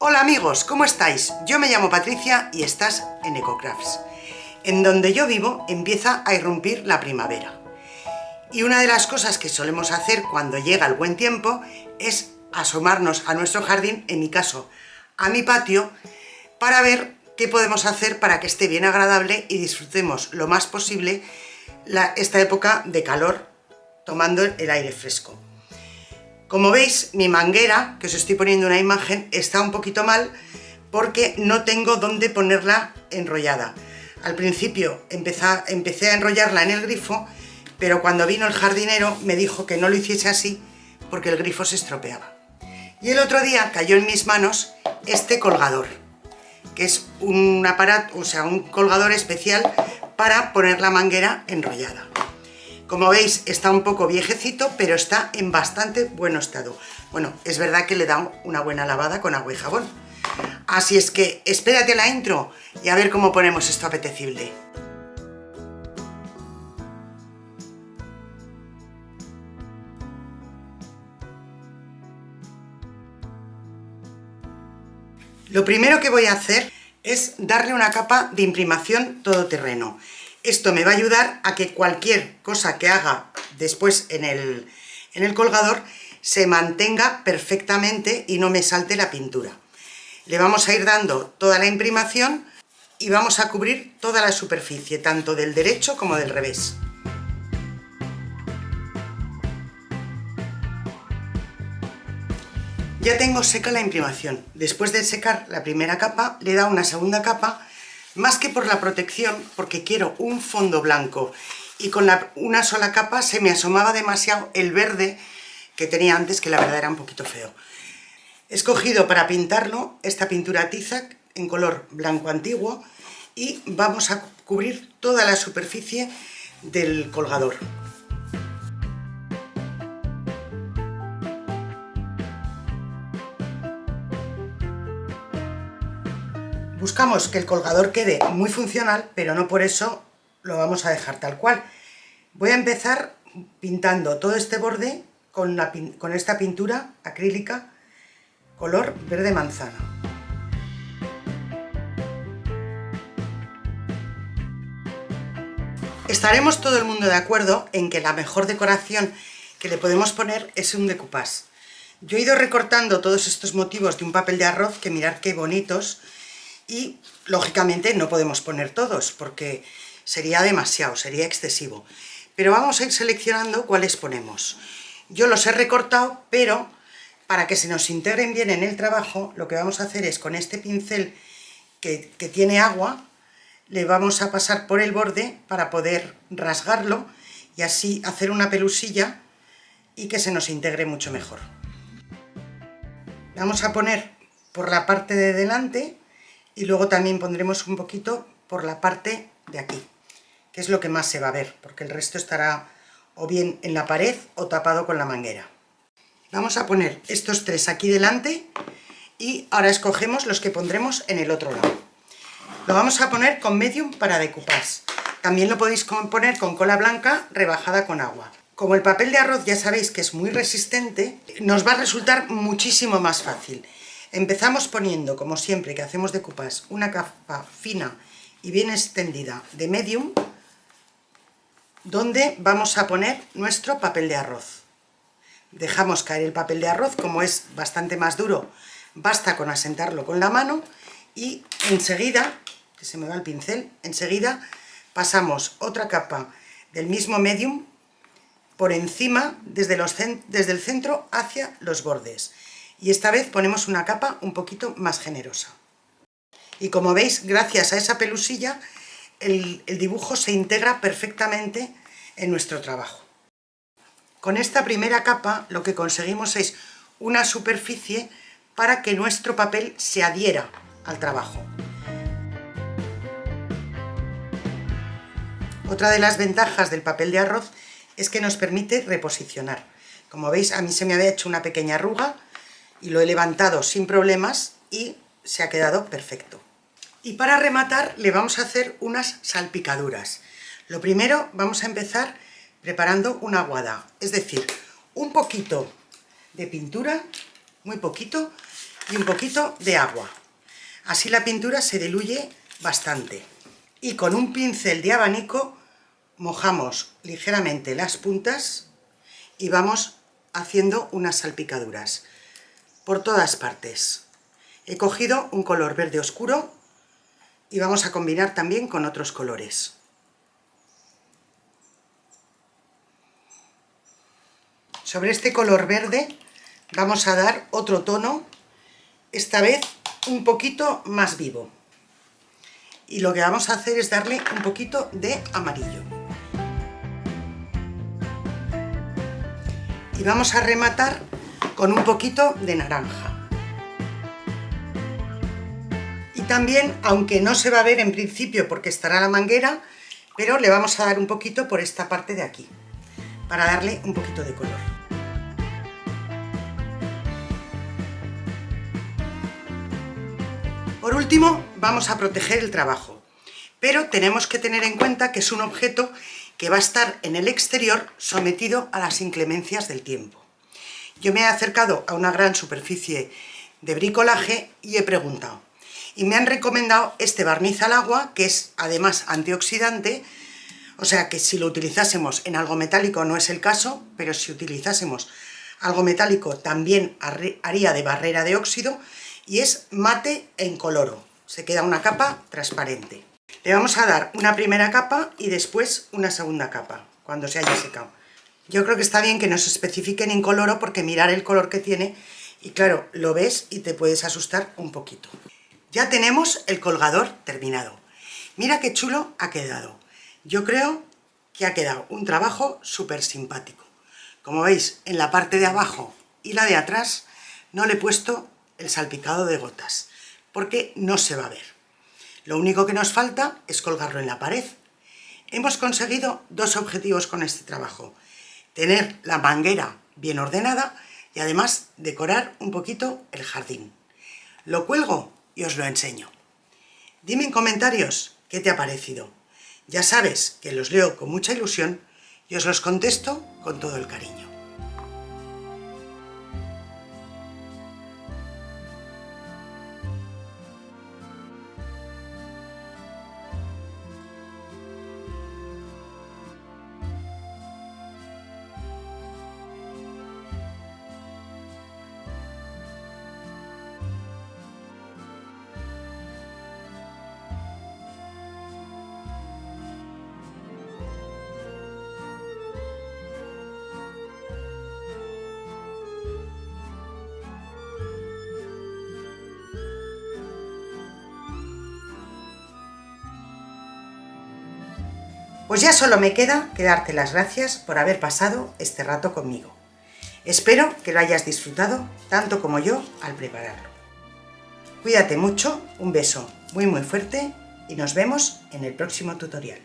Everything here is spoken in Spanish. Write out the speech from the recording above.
Hola amigos, ¿cómo estáis? Yo me llamo Patricia y estás en Ecocrafts. En donde yo vivo empieza a irrumpir la primavera. Y una de las cosas que solemos hacer cuando llega el buen tiempo es asomarnos a nuestro jardín, en mi caso a mi patio, para ver qué podemos hacer para que esté bien agradable y disfrutemos lo más posible esta época de calor tomando el aire fresco. Como veis, mi manguera, que os estoy poniendo una imagen, está un poquito mal porque no tengo dónde ponerla enrollada. Al principio empecé a enrollarla en el grifo, pero cuando vino el jardinero me dijo que no lo hiciese así porque el grifo se estropeaba. Y el otro día cayó en mis manos este colgador, que es un aparato, un colgador especial para poner la manguera enrollada. Como veis, está un poco viejecito, pero está en bastante buen estado. Bueno, es verdad que le da una buena lavada con agua y jabón. Así es que espérate a la intro y a ver cómo ponemos esto apetecible. Lo primero que voy a hacer es darle una capa de imprimación todoterreno. Esto me va a ayudar a que cualquier cosa que haga después en el colgador se mantenga perfectamente y no me salte la pintura. Le vamos a ir dando toda la imprimación y vamos a cubrir toda la superficie, tanto del derecho como del revés. Ya tengo seca la imprimación. Después de secar la primera capa, le he dado una segunda capa, más que por la protección, porque quiero un fondo blanco. Y con una sola capa se me asomaba demasiado el verde que tenía antes, que la verdad era un poquito feo. He escogido para pintarlo esta pintura tiza en color blanco antiguo y vamos a cubrir toda la superficie del colgador. Buscamos que el colgador quede muy funcional, pero no por eso lo vamos a dejar tal cual. Voy a empezar pintando todo este borde con esta pintura acrílica color verde manzana. Estaremos todo el mundo de acuerdo en que la mejor decoración que le podemos poner es un decoupage. Yo he ido recortando todos estos motivos de un papel de arroz, que mirad qué bonitos, y lógicamente no podemos poner todos porque sería demasiado, sería excesivo. Pero vamos a ir seleccionando cuáles ponemos. Yo los he recortado, pero para que se nos integren bien en el trabajo, lo que vamos a hacer es con este pincel que tiene agua, le vamos a pasar por el borde para poder rasgarlo y así hacer una pelusilla y que se nos integre mucho mejor. Vamos a poner por la parte de delante y luego también pondremos un poquito por la parte de aquí, que es lo que más se va a ver, porque el resto estará o bien en la pared o tapado con la manguera. Vamos a poner estos tres aquí delante y ahora escogemos los que pondremos en el otro lado. Lo vamos a poner con medium para decoupage. También lo podéis poner con cola blanca rebajada con agua. Como el papel de arroz ya sabéis que es muy resistente, nos va a resultar muchísimo más fácil. Empezamos poniendo, como siempre que hacemos decoupage, una capa fina y bien extendida de medium, donde vamos a poner nuestro papel de arroz. Dejamos caer el papel de arroz, como es bastante más duro, basta con asentarlo con la mano y enseguida, que se me va el pincel, enseguida pasamos otra capa del mismo medium por encima, desde el centro hacia los bordes. Y esta vez ponemos una capa un poquito más generosa. Y como veis, gracias a esa pelusilla, el dibujo se integra perfectamente en nuestro trabajo. Con esta primera capa lo que conseguimos es una superficie para que nuestro papel se adhiera al trabajo. Otra de las ventajas del papel de arroz es que nos permite reposicionar. Como veis, a mí se me había hecho una pequeña arruga y lo he levantado sin problemas y se ha quedado perfecto. Y para rematar le vamos a hacer unas salpicaduras. Lo primero vamos a empezar preparando una aguada, es decir, un poquito de pintura, muy poquito, y un poquito de agua. Así la pintura se diluye bastante. Y con un pincel de abanico mojamos ligeramente las puntas y vamos haciendo unas salpicaduras por todas partes. He cogido un color verde oscuro y vamos a combinar también con otros colores. Sobre este color verde vamos a dar otro tono, esta vez un poquito más vivo. Y lo que vamos a hacer es darle un poquito de amarillo. Y vamos a rematar con un poquito de naranja. Y también, aunque no se va a ver en principio porque estará la manguera, pero le vamos a dar un poquito por esta parte de aquí, para darle un poquito de color. Por último, vamos a proteger el trabajo, pero tenemos que tener en cuenta que es un objeto que va a estar en el exterior sometido a las inclemencias del tiempo. Yo me he acercado a una gran superficie de bricolaje y he preguntado, y me han recomendado este barniz al agua, que es además antioxidante, o sea que si lo utilizásemos en algo metálico no es el caso, pero si utilizásemos algo metálico también haría de barrera de óxido, y es mate e incoloro, se queda una capa transparente. Le vamos a dar una primera capa y después una segunda capa, cuando se haya secado. Yo creo que está bien que nos especifiquen incoloro porque mirar el color que tiene y claro, lo ves y te puedes asustar un poquito. Ya tenemos el colgador terminado. Mira qué chulo ha quedado. Yo creo que ha quedado un trabajo súper simpático. Como veis, en la parte de abajo y la de atrás no le he puesto el salpicado de gotas, porque no se va a ver. Lo único que nos falta es colgarlo en la pared. Hemos conseguido dos objetivos con este trabajo: tener la manguera bien ordenada y además decorar un poquito el jardín. Lo cuelgo y os lo enseño. Dime en comentarios qué te ha parecido. Ya sabes que los leo con mucha ilusión y os los contesto con todo el cariño. Pues ya solo me queda que darte las gracias por haber pasado este rato conmigo. Espero que lo hayas disfrutado tanto como yo al prepararlo. Cuídate mucho, un beso muy fuerte y nos vemos en el próximo tutorial.